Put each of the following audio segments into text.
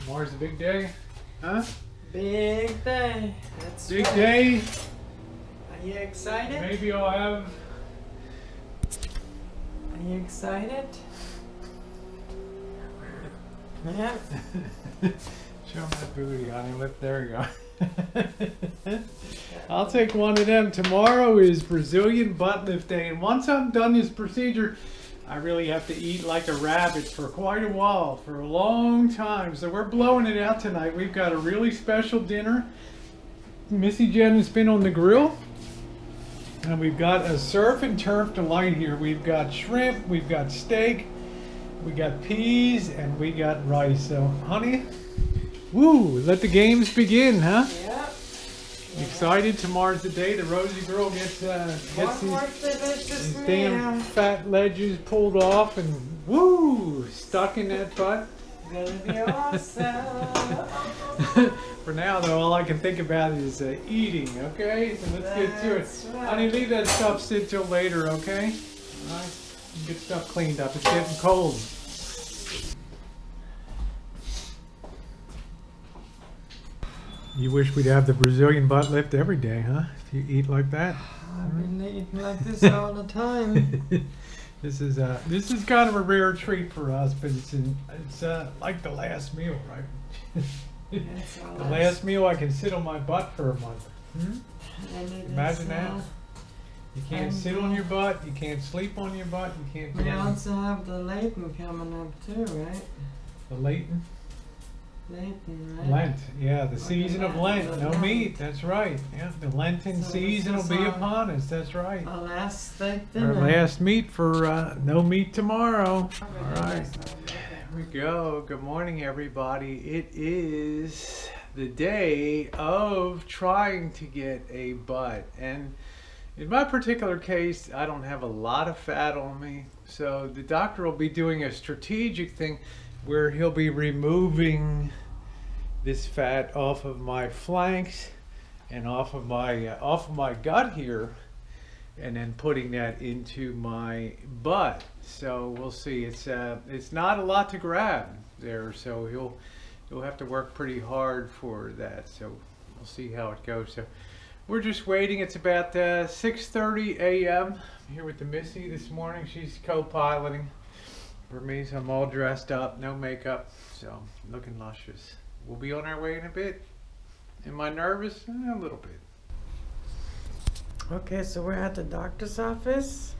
Tomorrow's a big day, huh? Big day. That's Big right. day. Are you excited? Maybe I'll have. Are you excited? Yeah. Show my booty, honey. Look, there you go. I'll take one of them. Tomorrow is Brazilian butt lift day, and once I'm done this procedure, I really have to eat like a rabbit for quite a while, for a long time. So we're blowing it out tonight. We've got a really special dinner. Missy Jen has been on the grill, and we've got a surf and turf delight here. We've got shrimp, we've got steak, we got peas, and we got rice. So, honey, woo, let the games begin, huh? Yep. Excited. Tomorrow's the day the Rosie girl gets these damn fat ledges pulled off and woo, stuck in that butt. Gonna be awesome. For now, though, all I can think about is eating. Okay, so let's get to it. Right. Honey, leave that stuff sit till later. Okay. All right. Get stuff cleaned up. It's getting cold. You wish we'd have the Brazilian butt lift every day, huh? If you eat like that. I've been eating like this all the time. This is kind of a rare treat for us, but it's like the last meal, right? The last meal I can sit on my butt for a month. Imagine that. You can't sit on your butt. You can't sleep on your butt. You can't. We also have the Leighton coming up too, right? The Leighton. Leighton, right? Lent, yeah, the season of Lent. No meat, that's right. Yeah, the Lenten season will be upon us. That's right. Our last steak Our dinner. last meat for no meat tomorrow. All right, here we go. Good morning, everybody. It is the day of trying to get a butt, and in my particular case, I don't have a lot of fat on me, so the doctor will be doing a strategic thing where he'll be removing this fat off of my flanks and off of my gut here, and then putting that into my butt. So we'll see. It's not a lot to grab there, so he'll have to work pretty hard for that. So we'll see how it goes. So we're just waiting. It's about 6:30 a.m. I'm here with the Missy this morning. She's co-piloting for me, so I'm all dressed up, no makeup, so looking luscious. We'll be on our way in a bit. Am I nervous? A little bit. Okay, so we're at the doctor's office.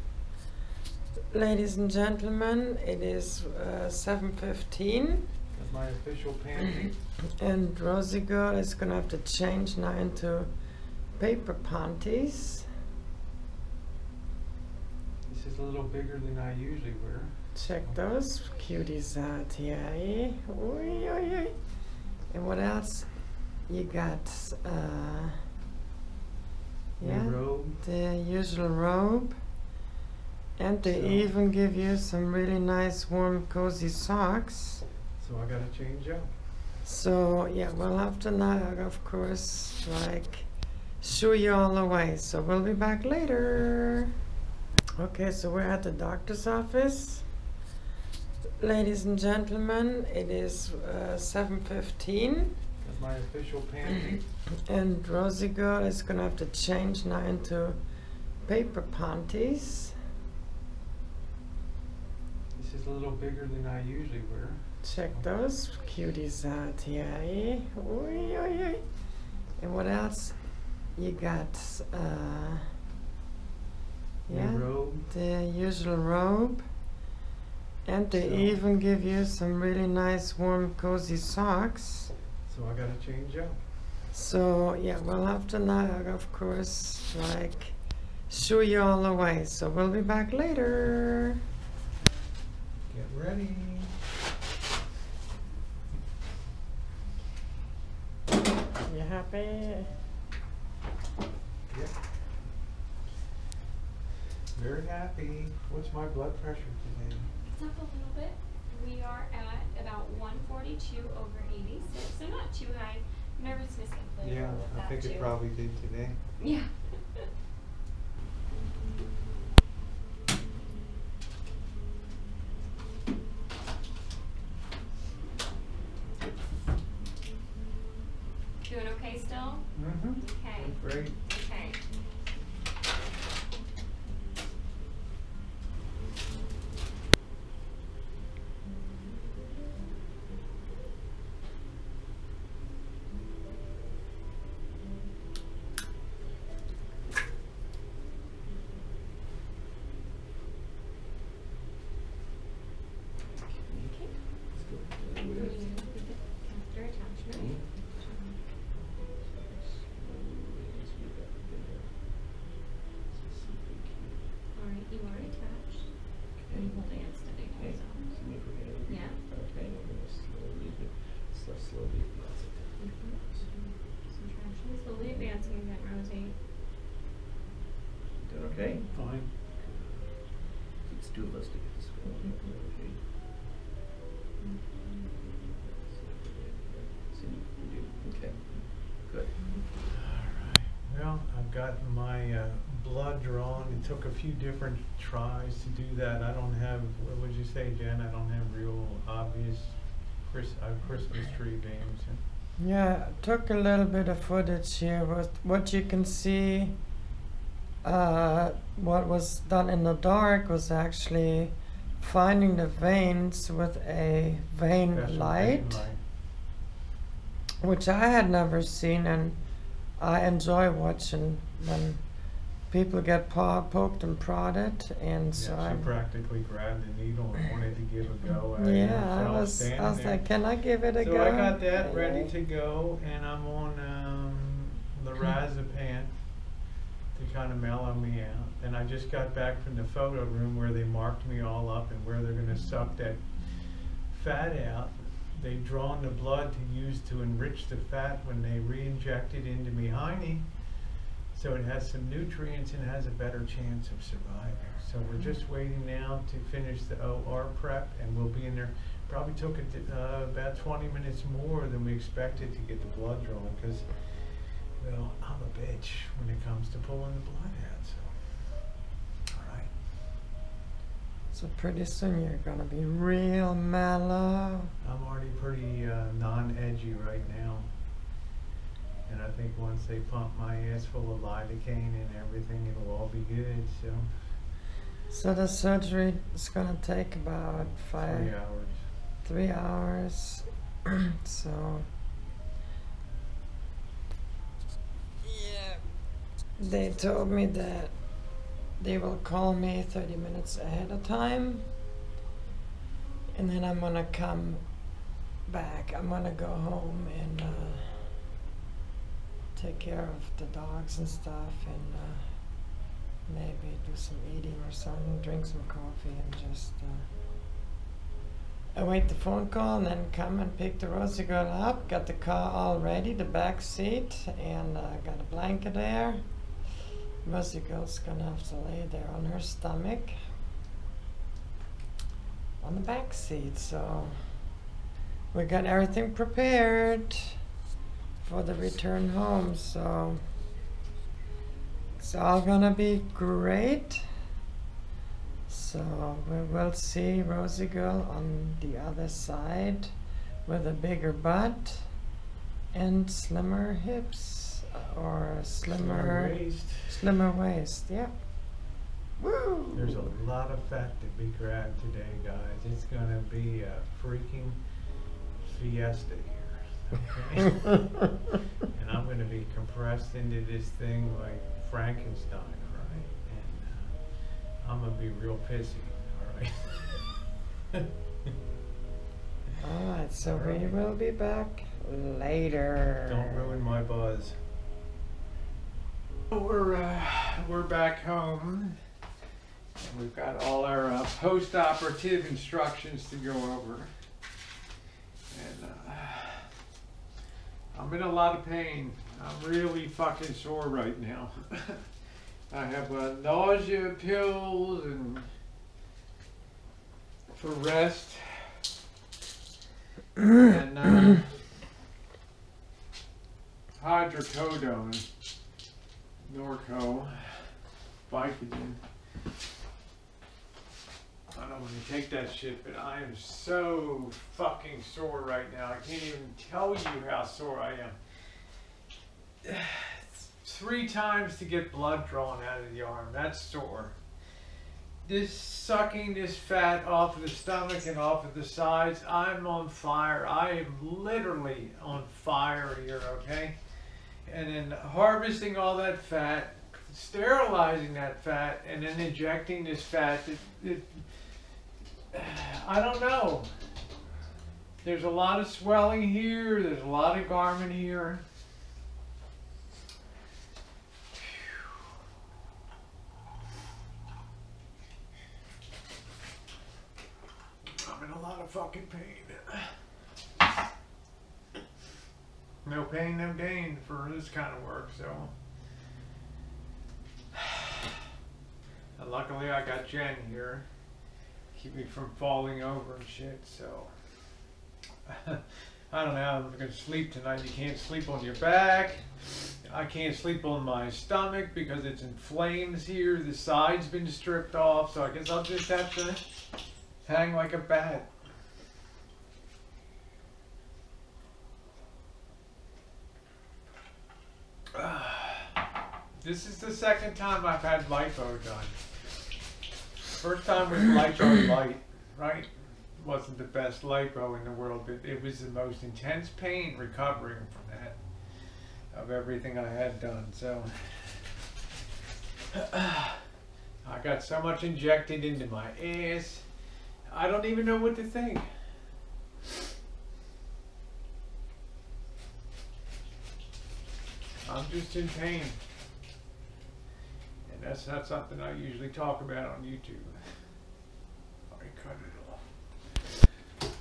Ladies and gentlemen, it is 7:15. Got my official panty. And Rosie girl is gonna have to change now into paper panties. This is a little bigger than I usually wear. Check those cuties out here. Eh? Oy, oy, oy. And what else? You got Robe. the usual robe. And they even give you some really nice warm cozy socks. So I gotta change up. So yeah, we'll have to now, of course, like shoo you all away. So we'll be back later. Okay, so we're at the doctor's office. Ladies and gentlemen, it is 7:15. Got my official panty. And Rosie girl is gonna have to change now into paper panties. This is a little bigger than I usually wear. Check those cuties out here. Eh? Oy, oy, oy. And what else? You got Robe. the usual robe. And they even give you some really nice warm cozy socks. So I gotta change up. So yeah, we'll have to now, of course, like shoo you all away. So we'll be back later. Get ready. You happy? Yep. Very happy. What's my blood pressure today? It's up a little bit. We are at about 142 over 86, so not too high. Nervousness can play a Yeah, role with I that think too. it probably did today. Yeah. doing okay still? Mm-hmm. Okay. Great. Okay. After attachment. Alright, you are attached. And you hold it steady also. Yeah. Okay, I'm gonna slowly advance it. Contraction slowly advancing again, Rosie. Doing okay? Fine. It's two of us to get this going. Okay. See, you do. Okay. Good. Alright. Well, I've gotten my blood drawn. It took a few different tries to do that. I don't have, what would you say, Jen? I don't have real obvious Christmas tree beams. Yeah, I took a little bit of footage here. What you can see, what was done in the dark was actually finding the veins with a vein Special light, vein light. which I had never seen, and I enjoy watching when people get poked and prodded, and so Yeah, she practically grabbed the needle and wanted to give a go at it. yeah, So I was standing there. like, can I give it a So go? I got that ready to go, and I'm on lorazepam to kind of mellow me out. And I just got back from the photo room where they marked me all up and where they're going to suck that fat out. They've drawn the blood to use to enrich the fat when they re-inject it into me hiney. So it has some nutrients and has a better chance of surviving. So we're just waiting now to finish the OR prep, and we'll be in there. Probably took it about 20 minutes more than we expected to get the blood drawn, because, well, I'm a bitch when it comes to pulling the blood out. So, all right. So pretty soon you're gonna be real mellow. I'm already pretty non-edgy right now. And I think once they pump my ass full of lidocaine and everything, it'll all be good. So So the surgery is gonna take about 3 hours. So yeah, they told me that they will call me 30 minutes ahead of time, and then I'm gonna come back. I'm gonna go home and take care of the dogs and stuff, and maybe do some eating or something, drink some coffee, and just await the phone call, and then come and pick the Rosie girl up. Got the car all ready, the back seat, and got a blanket there. Rosie girl's gonna have to lay there on her stomach on the back seat. So we got everything prepared for the return home, so it's all gonna be great. So we will see Rosie girl on the other side with a bigger butt and slimmer hips, or slimmer waist. Yeah. Woo! there's a lot of fat to be grabbed today, guys. It's gonna be a freaking fiesta here. Okay. And I'm going to be compressed into this thing like Frankenstein, all right? And I'm going to be real pissy, all right? Alright, so we will be back later. Don't ruin my buzz. We're back home. And we've got all our post-operative instructions to go over. And I'm in a lot of pain. I'm really fucking sore right now. I have nausea pills and for rest. And hydrocodone, Norco, Vicodin. I don't want to take that shit, but I am so fucking sore right now. I can't even tell you how sore I am. 3 times to get blood drawn out of the arm. That's sore. This sucking this fat off of the stomach and off of the sides, I'm on fire. I am literally on fire here, okay? And then harvesting all that fat, sterilizing that fat, and then injecting this fat. I don't know. There's a lot of swelling here. There's a lot of garment here. I'm in a lot of fucking pain. No pain, no gain for this kind of work, so. And luckily I got Jen here. Keep me from falling over and shit, so. I don't know, I'm gonna sleep tonight. You can't sleep on your back. I can't sleep on my stomach because it's in flames here. The side's been stripped off, so I guess I'll just have to hang like a bat. This is the second time I've had lipo done. First time was lipo light, right? Wasn't the best lipo in the world, but it was the most intense pain recovering from that, of everything I had done. So I got so much injected into my ass, I don't even know what to think. I'm just in pain. And that's not something I usually talk about on YouTube. Let me cut it off.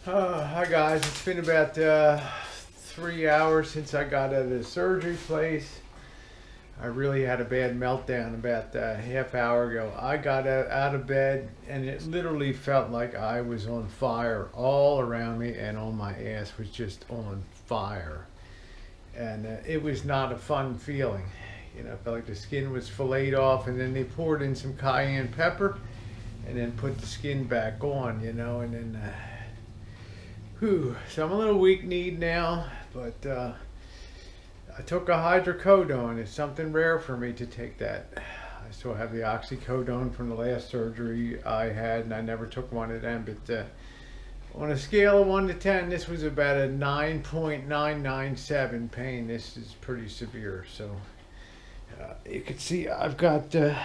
Hi guys, it's been about 3 hours since I got out of the surgery place. I really had a bad meltdown about a half hour ago. I got out of bed and it literally felt like I was on fire all around me, and on my ass was just on fire. And it was not a fun feeling. You know, I felt like the skin was filleted off, and then they poured in some cayenne pepper and then put the skin back on, you know, and then so I'm a little weak-kneed now, but I took a hydrocodone. It's something rare for me to take that. I still have the oxycodone from the last surgery I had, and I never took one of them, but on a scale of 1 to 10, this was about a 9.997 pain. This is pretty severe. So you can see I've got the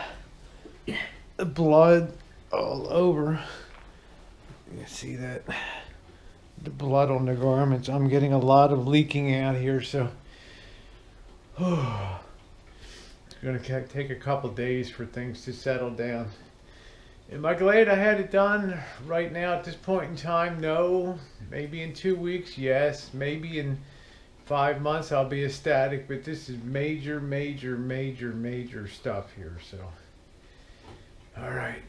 blood all over. You can see that, the blood on the garments. I'm getting a lot of leaking out here, so it's going to take a couple days for things to settle down. Am I glad I had it done right now at this point in time? No. Maybe in 2 weeks, yes. Maybe in 5 months I'll be ecstatic, but this is major, major, major, major stuff here, so. All right.